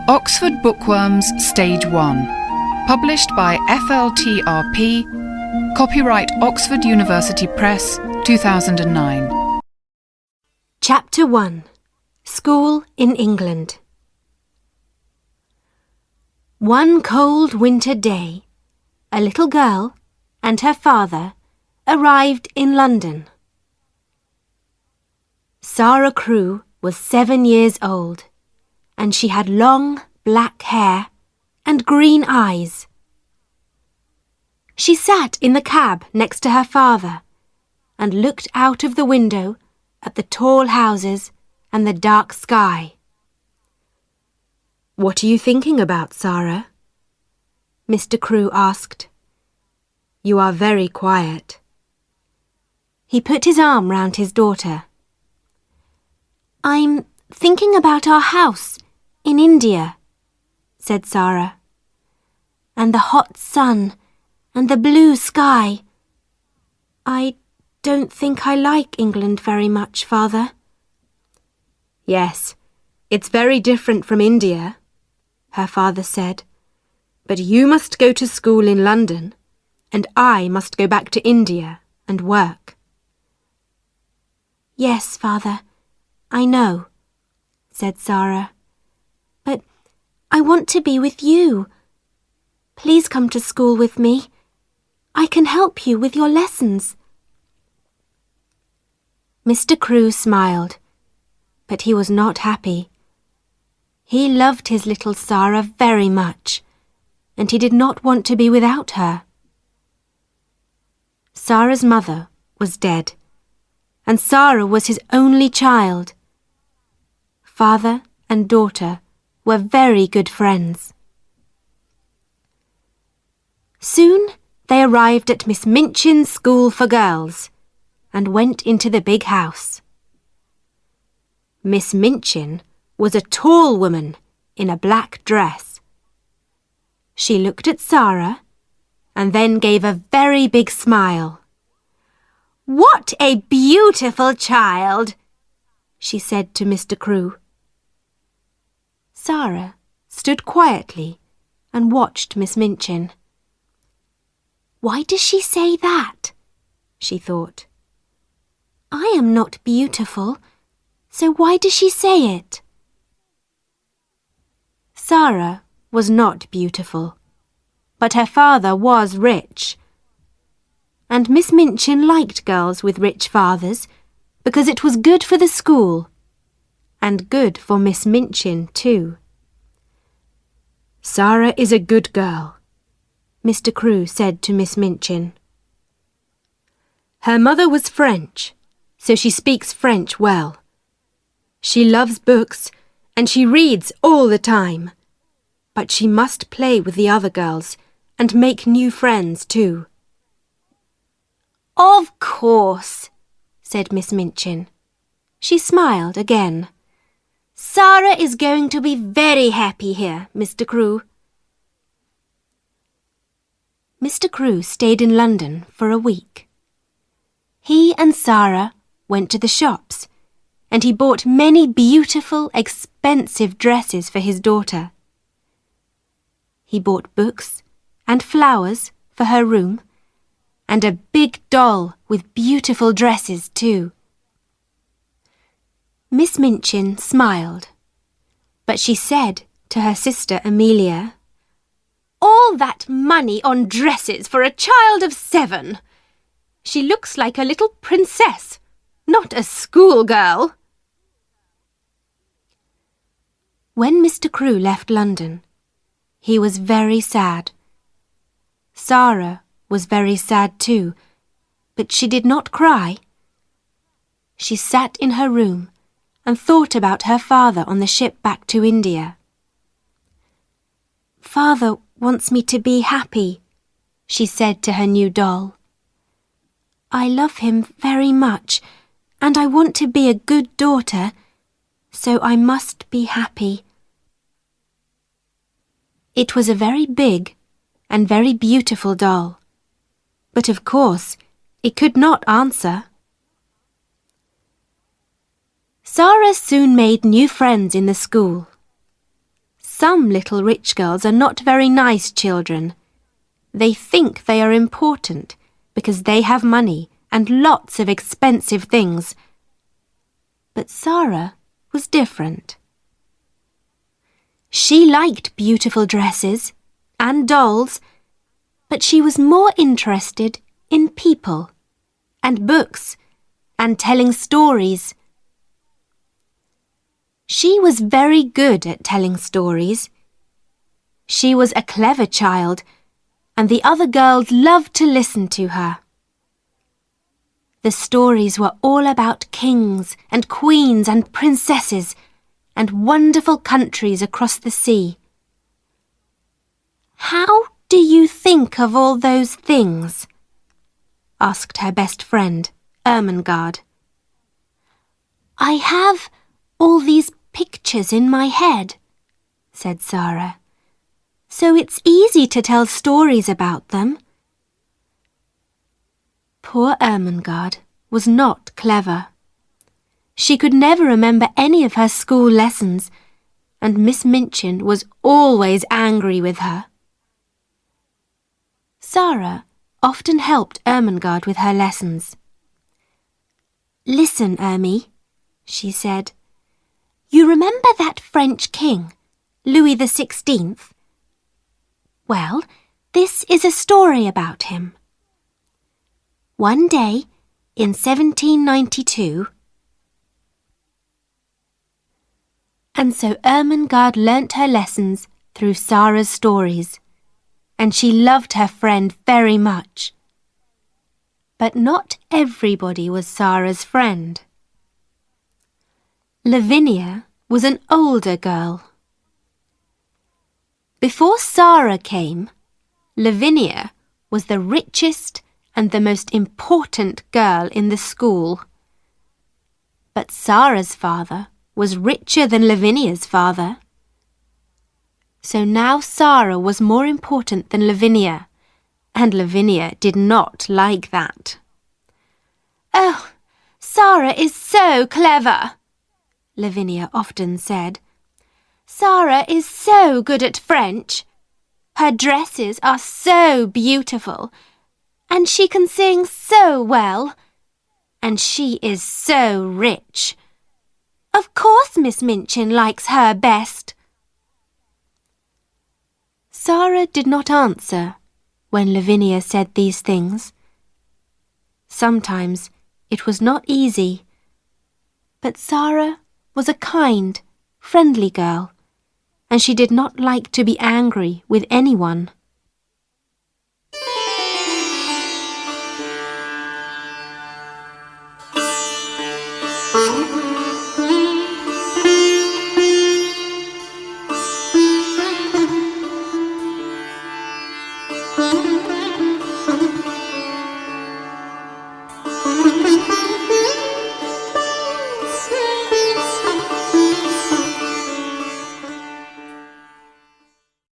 Oxford Bookworms Stage 1. Published by FLTRP. Copyright Oxford University Press, 2009. Chapter 1. School in England. One cold winter day, a little girl and her father arrived in London. Sarah Crewe was 7 years old, and she had long black hair and green eyes. She sat in the cab next to her father and looked out of the window at the tall houses and the dark sky. "What are you thinking about, Sarah?" Mr. Crewe asked. "You are very quiet." He put his arm round his daughter. "I'm thinking about our house in India," said Sarah, "and the hot sun and the blue sky. I don't think I like England very much, Father." "Yes, it's very different from India," her father said. "But you must go to school in London, and I must go back to India and work." "Yes, Father, I know," said Sarah. "But I want to be with you. Please come to school with me. I can help you with your lessons." Mr. Crewe smiled, but he was not happy. He loved his little Sarah very much, and he did not want to be without her. Sarah's mother was dead, and Sarah was his only child. Father and daughter were very good friends. Soon they arrived at Miss Minchin's School for Girls and went into the big house. Miss Minchin was a tall woman in a black dress. She looked at Sarah and then gave a very big smile. "What a beautiful child!" she said to Mr. Crewe. Sarah stood quietly and watched Miss Minchin. "Why does she say that?" she thought. "I am not beautiful, so why does she say it?" Sarah was not beautiful, but her father was rich. And Miss Minchin liked girls with rich fathers because it was good for the school, and good for Miss Minchin too. "Sarah is a good girl," Mr. Crewe said to Miss Minchin. "Her mother was French, so she speaks French well. She loves books and she reads all the time, but she must play with the other girls and make new friends too." "Of course," said Miss Minchin. She smiled again. "Sarah is going to be very happy here, Mr. Crewe." Mr. Crewe stayed in London for a week. He and Sarah went to the shops, and he bought many beautiful, expensive dresses for his daughter. He bought books and flowers for her room, and a big doll with beautiful dresses too. Miss Minchin smiled, but she said to her sister Amelia, "All that money on dresses for a child of 7! She looks like a little princess, not a schoolgirl." When Mr. Crewe left London, he was very sad. Sarah was very sad too, but she did not cry. She sat in her room and thought about her father on the ship back to India. "Father wants me to be happy," she said to her new doll. "I love him very much, and I want to be a good daughter, so I must be happy." It was a very big and very beautiful doll, but of course it could not answer. Sarah soon made new friends in the school. Some little rich girls are not very nice children. They think they are important because they have money and lots of expensive things. But Sarah was different. She liked beautiful dresses and dolls, but she was more interested in people and books and telling stories. She was very good at telling stories. She was a clever child, and the other girls loved to listen to her. The stories were all about kings and queens and princesses and wonderful countries across the sea. "How do you think of all those things?" asked her best friend, Ermengarde. "I have all these pictures in my head," said Sarah, "so it's easy to tell stories about them." Poor Ermengarde was not clever. She could never remember any of her school lessons, and Miss Minchin was always angry with her. Sarah often helped Ermengarde with her lessons. "Listen, Ermi," she said. "You remember that French king, Louis XVI? Well, this is a story about him. One day, in 1792, and so Ermengarde learnt her lessons through Sarah's stories, and she loved her friend very much. But not everybody was Sarah's friend. Lavinia was an older girl. Before Sarah came, Lavinia was the richest and the most important girl in the school. But Sarah's father was richer than Lavinia's father. So now Sarah was more important than Lavinia, and Lavinia did not like that. "Oh, Sarah is so clever," Lavinia often said. "Sarah is so good at French. Her dresses are so beautiful, and she can sing so well, and she is so rich. Of course Miss Minchin likes her best." Sarah did not answer when Lavinia said these things. Sometimes it was not easy, but Sarah was a kind, friendly girl, and she did not like to be angry with anyone.